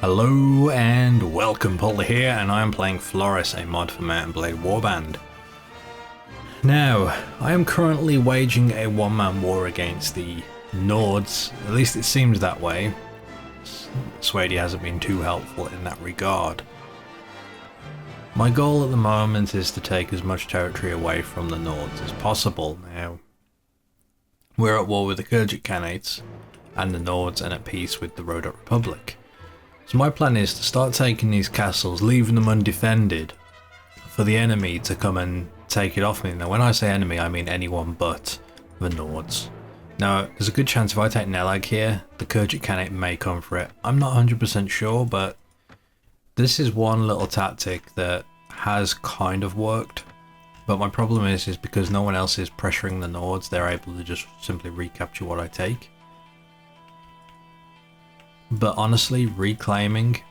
Hello and welcome, Pauleh here, and I am playing Floris, a mod for Mount & Blade Warband. Now, I am currently waging a one-man war against the Nords, at least it seems that way. Swady hasn't been too helpful in that regard. My goal at the moment is to take as much territory away from the Nords as possible. Now, we're at war with the Khudan Khanates and the Nords and at peace with the Rhodope Republic. So my plan is to start taking these castles, leaving them undefended, for the enemy to come and take it off me. Now when I say enemy, I mean anyone but the Nords. Now there's a good chance if I take Nelag here, the Khudan Khanate may come for it. I'm not 100% sure, but this is one little tactic that has kind of worked. But my problem is because no one else is pressuring the Nords, they're able to just simply recapture what I take. But honestly, reclaiming...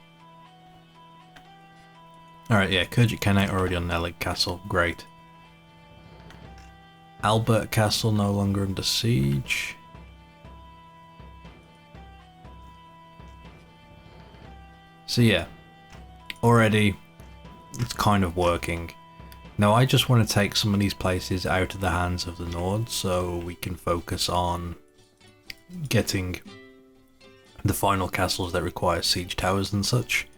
Alright, yeah, Khudan Khanate already on Nelag Castle, great. Albert Castle no longer under siege. So yeah, already it's kind of working. Now I just want to take some of these places out of the hands of the Nords so we can focus on getting the final castles that require siege towers and such,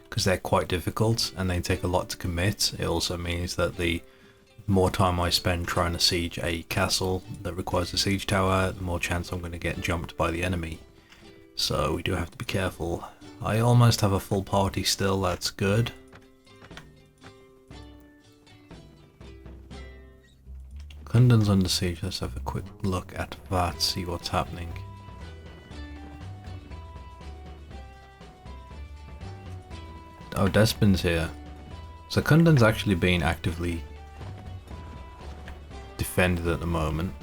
because they're quite difficult and they take a lot to commit. It also means that the more time I spend trying to siege a castle that requires a siege tower, the more chance I'm going to get jumped by the enemy. So we do have to be careful. I almost have a full party still, that's good. Khudan's under siege, let's have a quick look at that, see what's happening. Oh, Despin's here. So Khudan's actually being actively defended at the moment.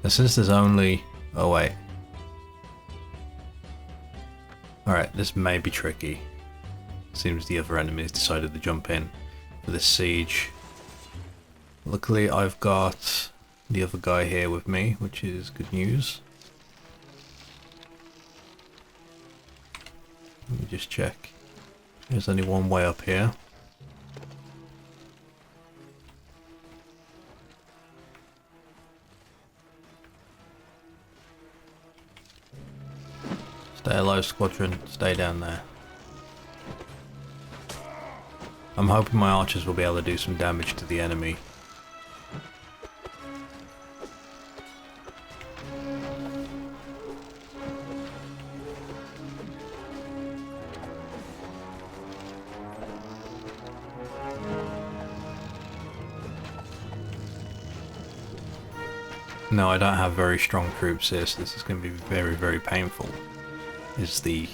And since there's only... oh wait. Alright, this may be tricky. Seems the other enemies decided to jump in for this siege. Luckily I've got the other guy here with me, which is good news. Let me just check. There's only one way up here. Stay alive, squadron. Stay down there. I'm hoping my archers will be able to do some damage to the enemy. No, I don't have very strong troops here, so this is going to be very, very painful, is the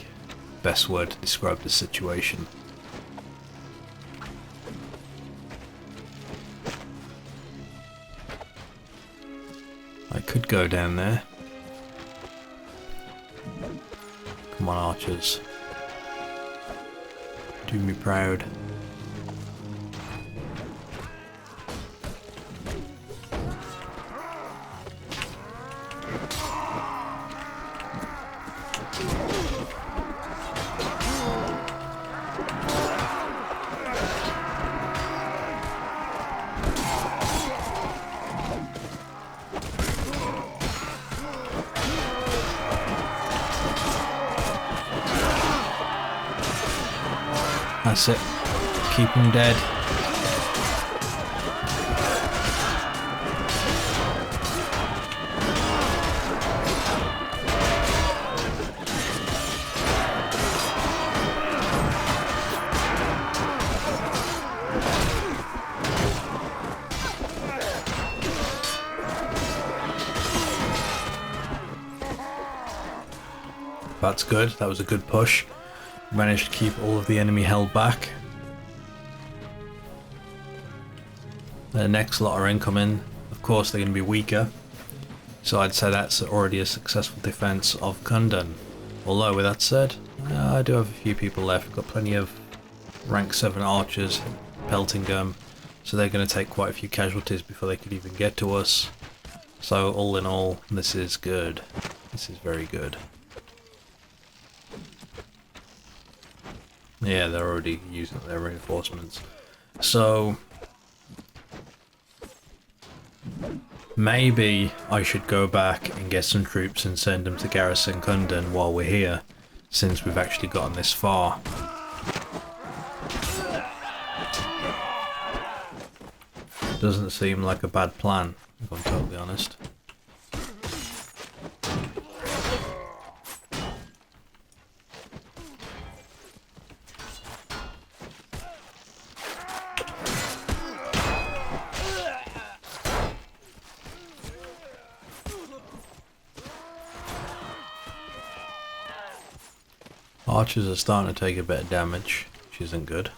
best word to describe the situation. I could go down there. Come on, archers. Do me proud. That's it. Keep him dead. That's good. That was a good push. Managed to keep all of the enemy held back. The next lot are incoming. Of course they're going to be weaker. So I'd say that's already a successful defense of Khudan. Although with that said, I do have a few people left. We've got plenty of rank 7 archers pelting them. So they're going to take quite a few casualties before they could even get to us. So all in all, this is good. This is very good. Yeah, they're already using their reinforcements. So maybe I should go back and get some troops and send them to garrison Khudan while we're here, since we've actually gotten this far. Doesn't seem like a bad plan, if I'm totally honest. Archers are starting to take a bit of damage, which isn't good.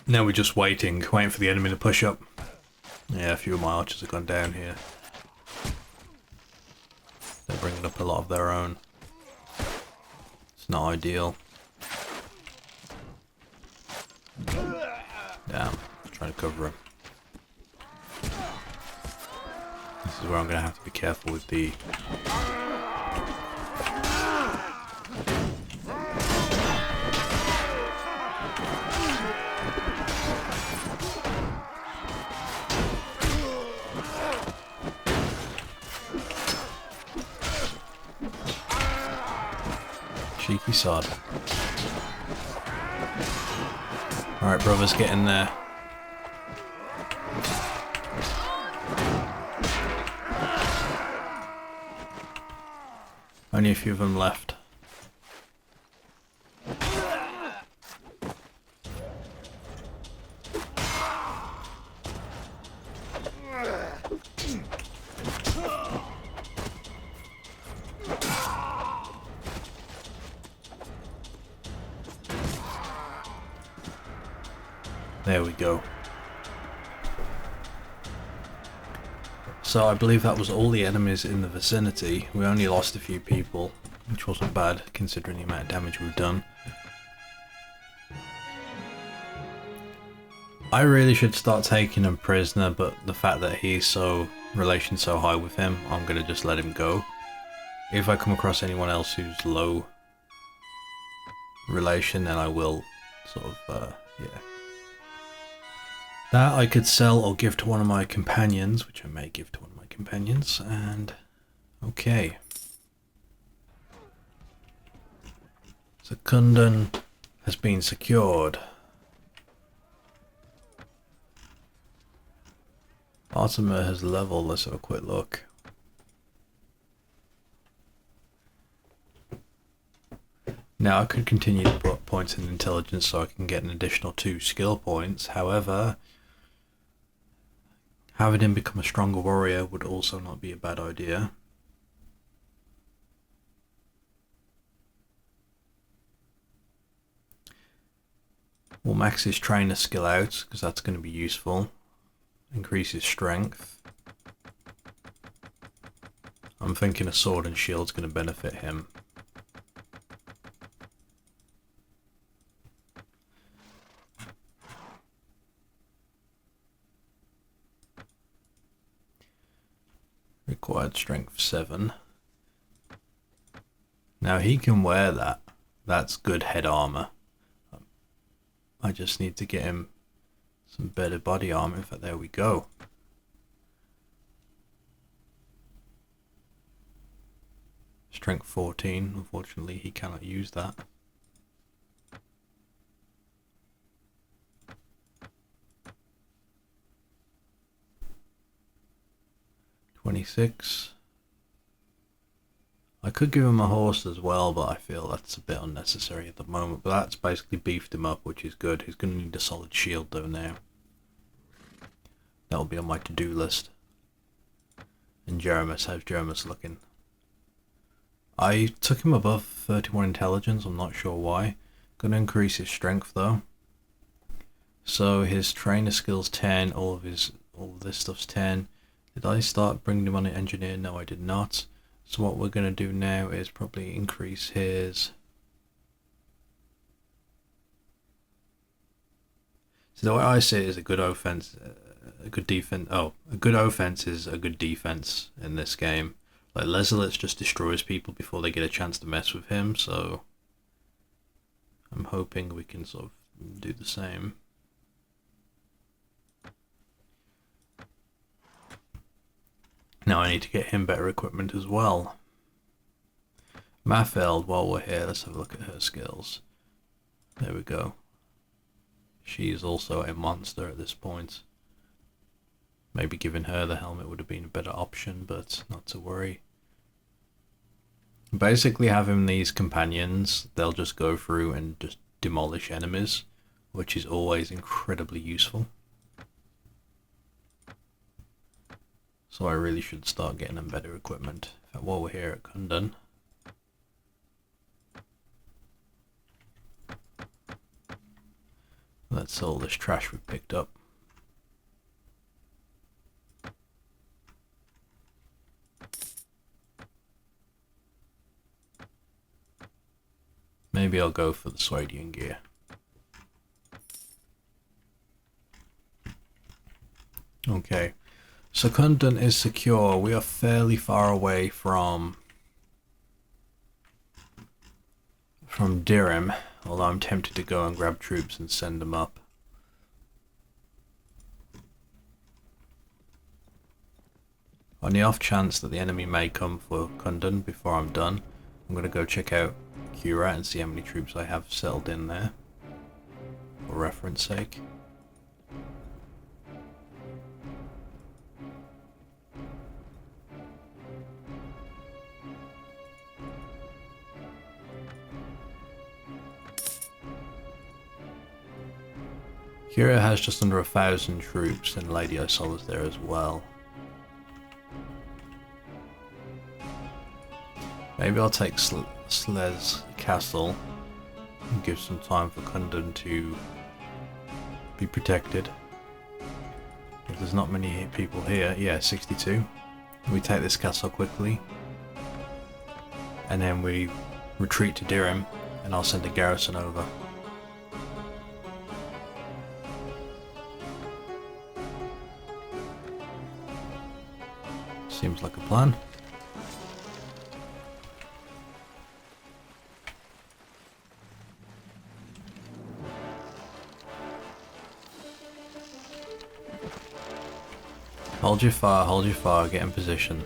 Now we're just waiting for the enemy to push up. Yeah, a few of my archers have gone down here. They're bringing up a lot of their own. It's not ideal. Damn, trying to cover him. This is where I'm going to have to be careful with the... cheeky sod. Alright, brothers, get in there. Only a few of them left. There we go. So I believe that was all the enemies in the vicinity. We only lost a few people, which wasn't bad considering the amount of damage we've done. I really should start taking him prisoner, but the fact that he's relation so high with him, I'm gonna just let him go. If I come across anyone else who's low relation, then I will sort of, yeah. That I could sell or give to one of my companions, which I may give to one of my companions, and okay. So Khudan has been secured. Artemis has leveled, let's have a quick look. Now I could continue to put points in intelligence so I can get an additional 2 skill points, however, having him become a stronger warrior would also not be a bad idea. We'll max his trainer skill out, because that's going to be useful. Increase his strength. I'm thinking a sword and shield's going to benefit him. Required strength 7. Now he can wear that. That's good head armor. I just need to get him some better body armor. In fact, there we go. Strength 14. Unfortunately, he cannot use that. (26). I could give him a horse as well, but I feel that's a bit unnecessary at the moment. But that's basically beefed him up, which is good. He's going to need a solid shield though now. That'll be on my to-do list. And Jeremus, how's Jeremus looking? I took him above 31 intelligence, I'm not sure why. Gonna increase his strength though. So his trainer skill's 10, all of this stuff's 10. Did I start bringing him on an engineer? No, I did not. So what we're going to do now is probably increase his... So the way I see it is a good offense, a good defense. Oh, a good offense is a good defense in this game. Like Lezelitz just destroys people before they get a chance to mess with him, so I'm hoping we can sort of do the same. Now I need to get him better equipment as well. Mafeld, while we're here, let's have a look at her skills. There we go. She is also a monster at this point. Maybe giving her the helmet would have been a better option, but not to worry. Basically having these companions, they'll just go through and just demolish enemies, which is always incredibly useful. So I really should start getting them better equipment. In fact, while we're here at Khudan, let's sell this trash we picked up. Maybe I'll go for the Swadian gear. Okay, so Khudan is secure. We are fairly far away from Dirim, although I'm tempted to go and grab troops and send them up. On the off chance that the enemy may come for Khudan before I'm done, I'm going to go check out Khudan and see how many troops I have settled in there, for reference sake. Khudan has just under 1,000 troops, and Lady Isola's there as well. Maybe I'll take Slez Castle and give some time for Khudan to be protected. If there's not many people here, yeah, 62. We take this castle quickly, and then we retreat to Dirim, and I'll send a garrison over. Seems like a plan. Hold your fire, get in position.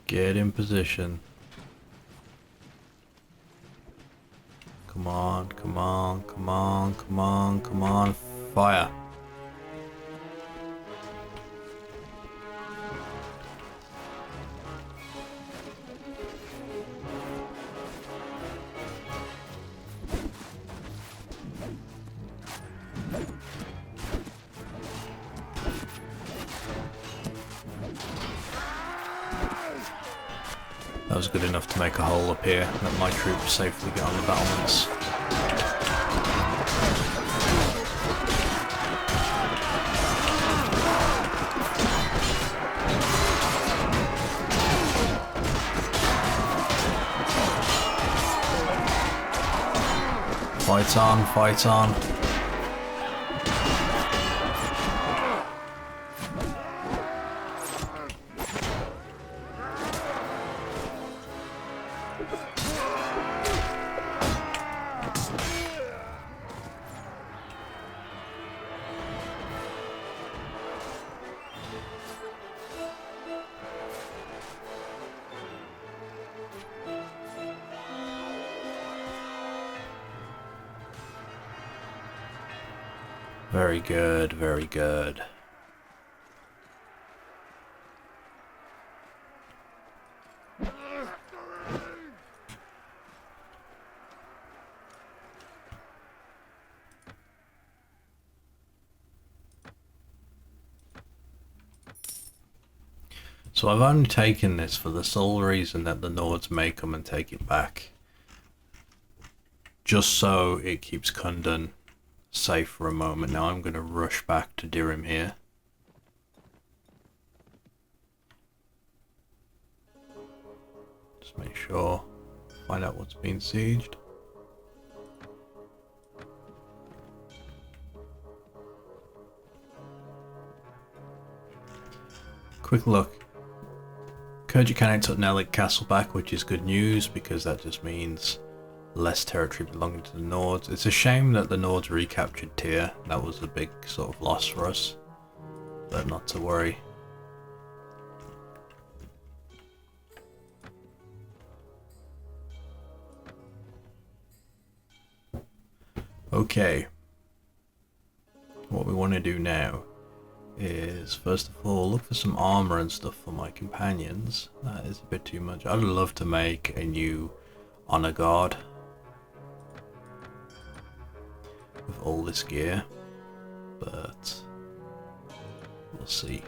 Get in position. Come on, come on, come on, come on, come on, fire. That was good enough to make a hole up here, let my troops safely get on the battlements. Fight on, fight on. Very good, very good. So I've only taken this for the sole reason that the Nords may come and take it back. Just so it keeps Khudan safe for a moment. Now I'm going to rush back to Dirim here. sure. Find out what's being sieged. Quick look. Khudan took Nelik Castle back, which is good news because that just means less territory belonging to the Nords. It's a shame that the Nords recaptured Tyr. That was a big sort of loss for us, but not to worry. Okay, what we want to do now is first of all look for some armor and stuff for my companions. That is a bit too much. I'd love to make a new honor guard with all this gear, but we'll see.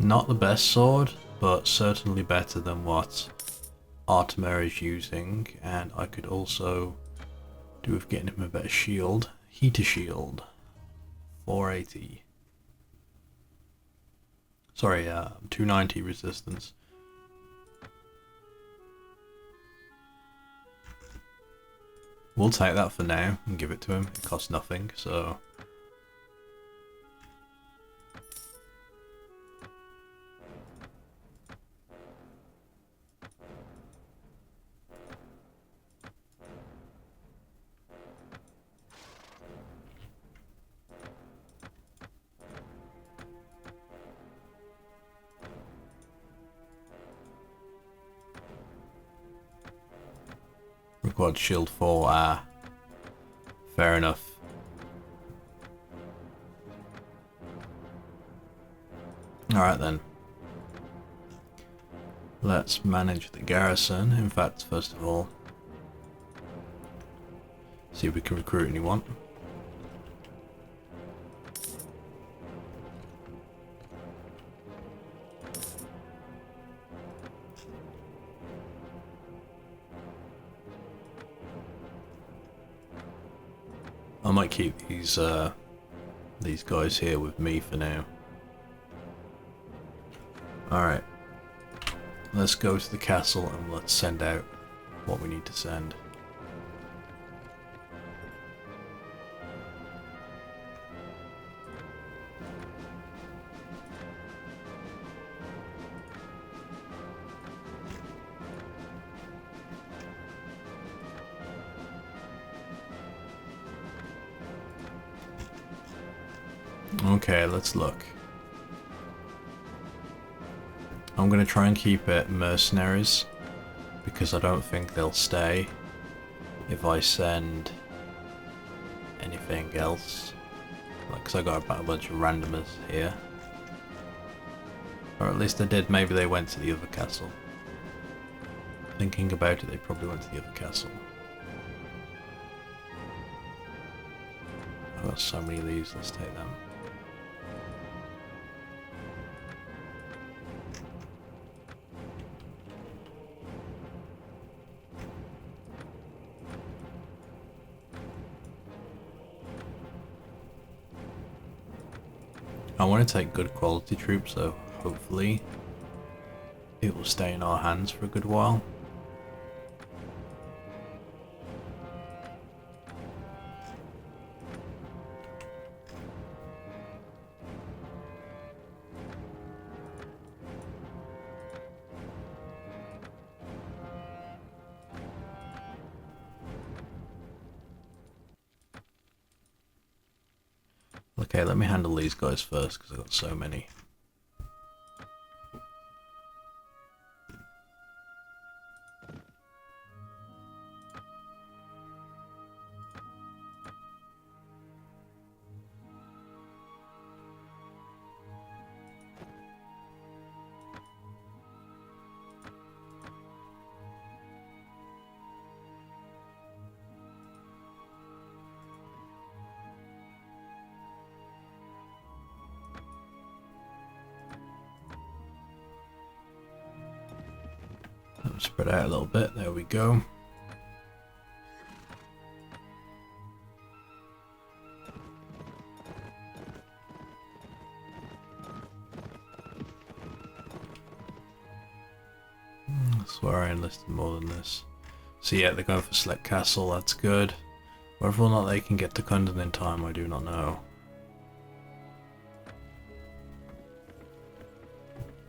Not the best sword, but certainly better than what Artemer is using, and I could also do with getting him a better shield. Heater shield, 480. Sorry, 290 resistance. We'll take that for now and give it to him. It costs nothing, so. Required shield 4, fair enough. Alright then. Let's manage the garrison. In fact, first of all, see if we can recruit anyone. I might keep these guys here with me for now. Alright. Let's go to the castle and let's send out what we need to send. Okay, let's look. I'm gonna try and keep it mercenaries because I don't think they'll stay if I send anything else. Like, 'cause I got about a bunch of randomers here. Or at least I did. Maybe they went to the other castle. Thinking about it, they probably went to the other castle. I've got so many of these, let's take them. I want to take good quality troops, so hopefully it will stay in our hands for a good while. Okay, let me handle these guys first because I've got so many. Spread out a little bit, there we go. swear I enlisted more than this. So yeah, they're going for Select Castle, that's good. Whether or not they can get to Khudan in time, I do not know.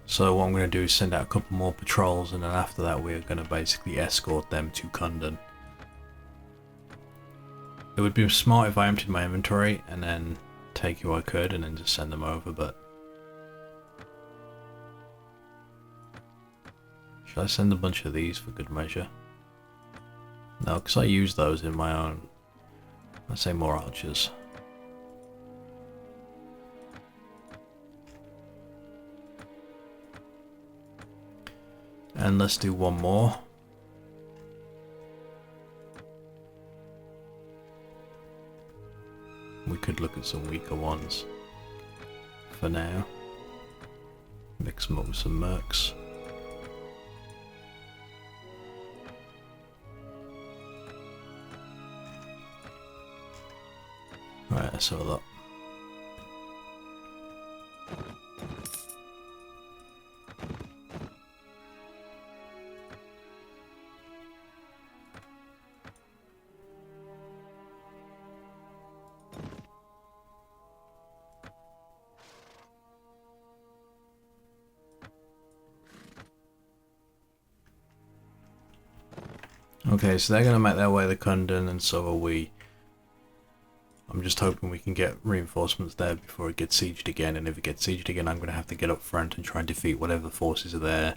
So what I'm going to do is send out a couple more patrols, and then after that we're going to basically escort them to Khudan. It would be smart if I emptied my inventory and then take who I could and then just send them over, but... Should I send a bunch of these for good measure? No, because I use those in my own... Let's say more archers. And let's do one more. We could look at some weaker ones for now. Mix them up with some mercs. Right, let's have a look. Okay, so they're going to make their way to Khudan, and so are we. I'm just hoping we can get reinforcements there before it gets sieged again, and if it gets sieged again I'm going to have to get up front and try and defeat whatever forces are there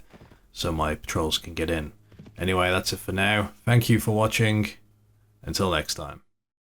so my patrols can get in. Anyway, that's it for now. Thank you for watching. Until next time.